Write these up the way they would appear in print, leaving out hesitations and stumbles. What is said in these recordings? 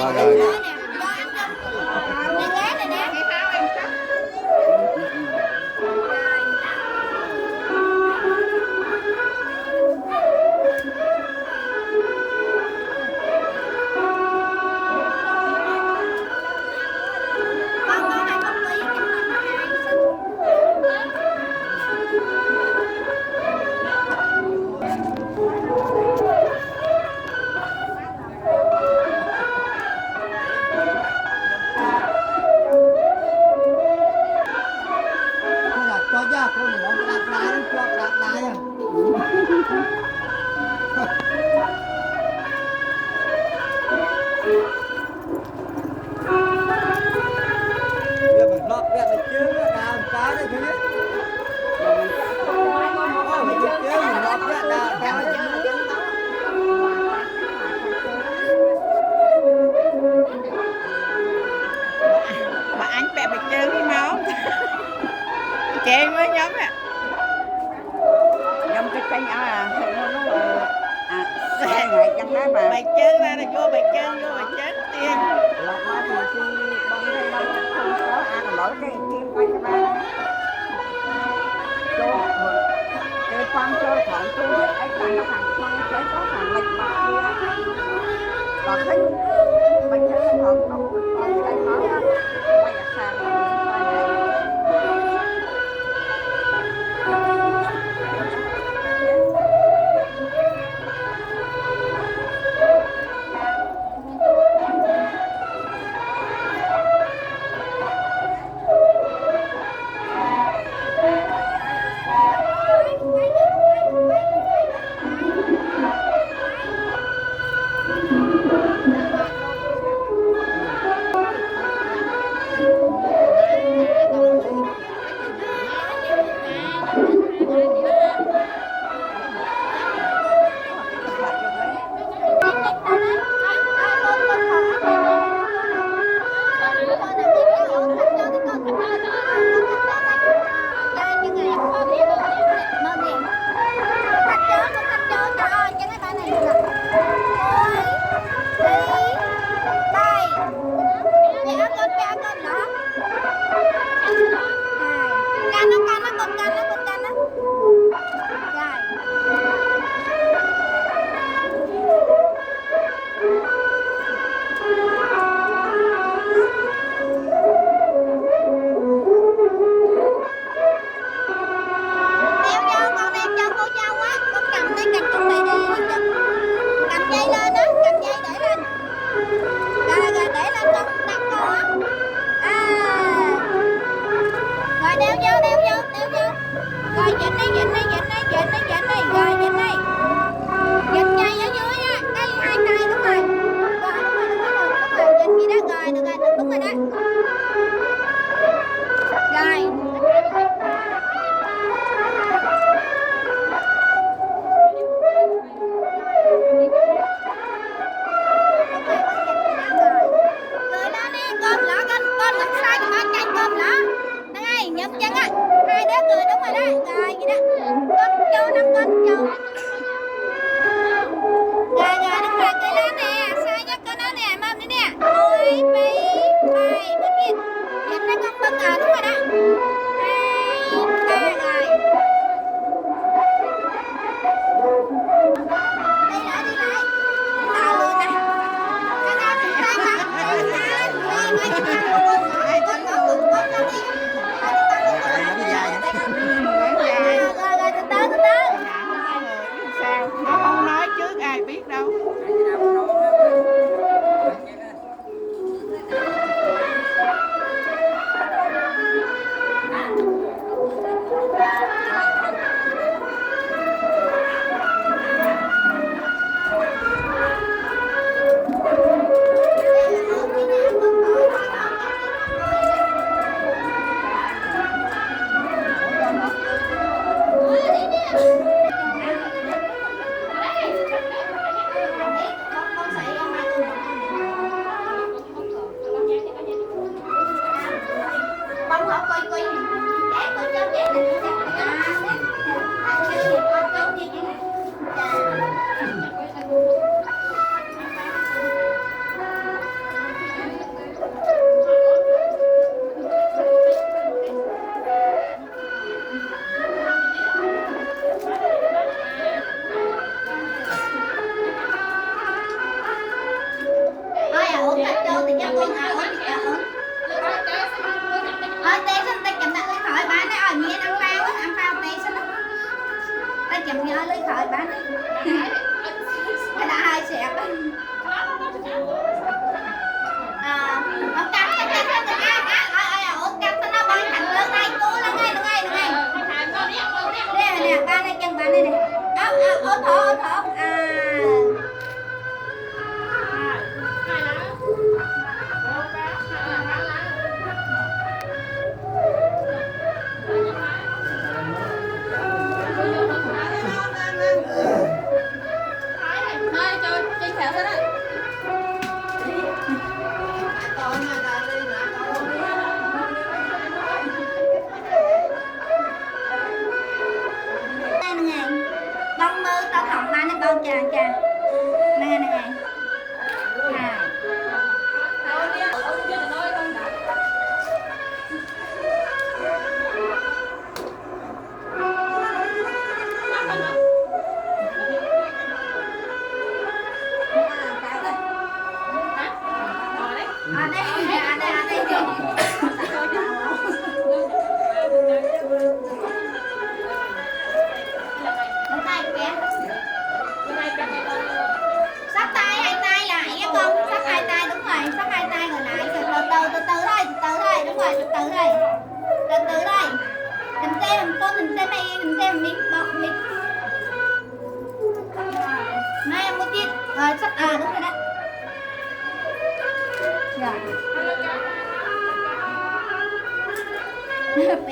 rồi rồi. rồi. cho ra con nó đạp đá nó cho đạp đá nha giờ mình lọt ra mình chứ đào cái đấy chứ mình chứ mình lọt ra đào cái Mà anh bè phải chơi với máu chơi với nhóm ạ nhóm cái kênh xe ngày chẳng đó mà bài chơi ra là vô bài chơi tiền lọt mà thì bông đây đâu không có ăn lỗi cái kim quay cho ba cho cái quan chơi còn tôi biết ấy là nó hàng quan chơi có hàng lịch bạc đi còn thấy mình chơi còn còn cái nói á quay đặt sàn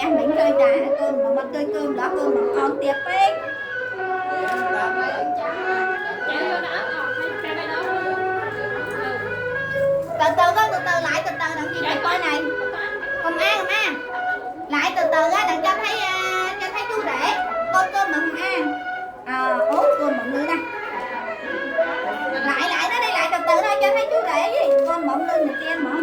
Ăn bánh chơi trà cơm mà chơi cơm đó cơm mà con tiệp ấy từ từ con từ từ lại từ từ đặng chị phải coi này không ăn lại từ từ á đặng cho thấy chú rể con cơm mà không ăn ốp cơm mọi người nè lại nó đây lại từ từ đây cho thấy chú rể gì con mỏng lưng này tiên mỏng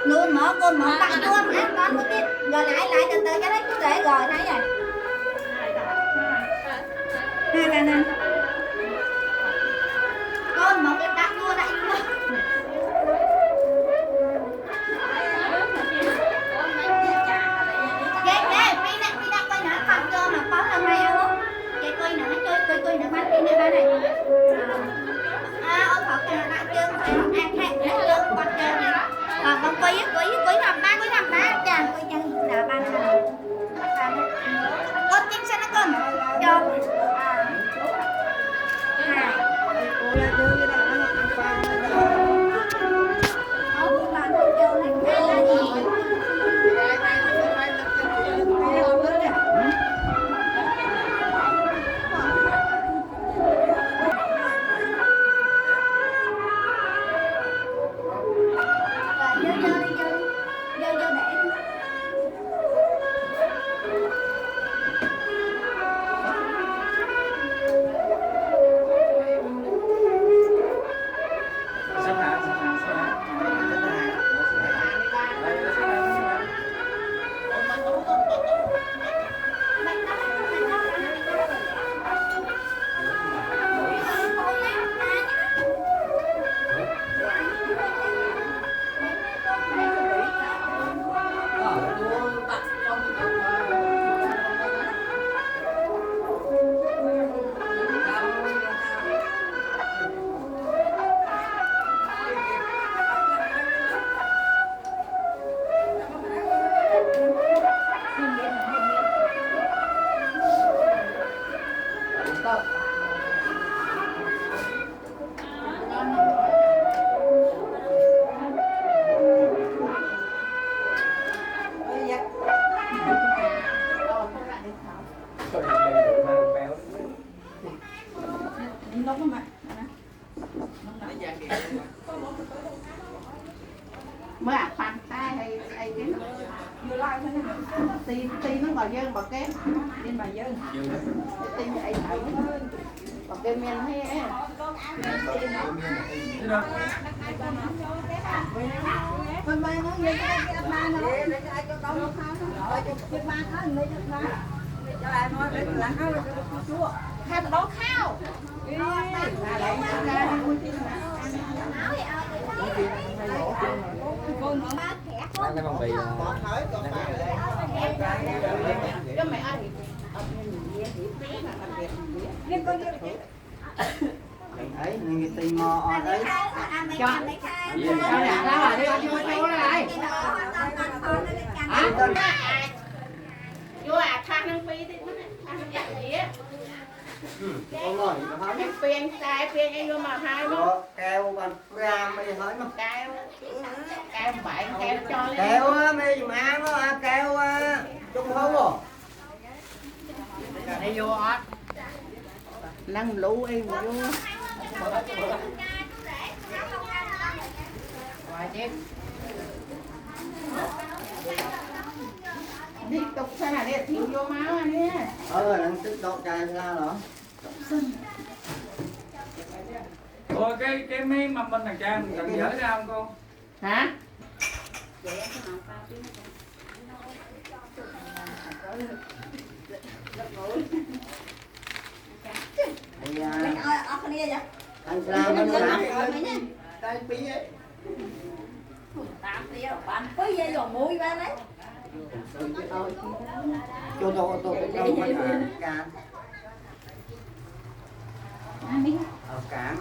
luôn mở con mở bắt luôn ăn con một tí rồi lại từ từ cho thấy chú rể rồi thấy rồi hai ca nè con một cái cắt luôn đây đi đặt coi nữa con cơm mà có hôm nay không cái coi nữa coi nữa bánh đi nữa này ông thật là đã chưa ăn hết chưa con chơi này còn con quý thầm đá chà quý chân là ban con chính xác nó con cho mới khoan tay hay cái vừa lại thôi tin nó vào dân bọc kém tin bà dân tin vậy thử bọc kém men hay con bay nó như cái ba nó để cho con nó khao nó cho ba nó mấy ba cho lại nói để làm khao cho chúa hai đó khao lại ra cái bằng bì cho mẹ ăn ấy người tìm mò đấy cho nè ra rồi đi ăn vô lại vô à khăn năng phi thì nó khăn năng gì á Con ngồi nó hỏi Em phiền tay phiền anh luôn mà hai nó nó keo bằng ram mày hỏi nó keo keo bạn keo cho lên keo á mày dùng ăn á keo á chung không rồi đây vô ót năng lũ em vô rồi tiếp đi tục sao là để thiếu vô máu anh nhé đang tức đốt chai ra rồi Ủa cái miếng mâm bên thằng Trang cần dỡ ra không cô? hả thì Lấy ở cái này vậy. anh làm nó làm Cái bí ấy. Tạm tiêu, bạn bí vậy rồi mũi ba đấy. cho tôi đâu mà cản cản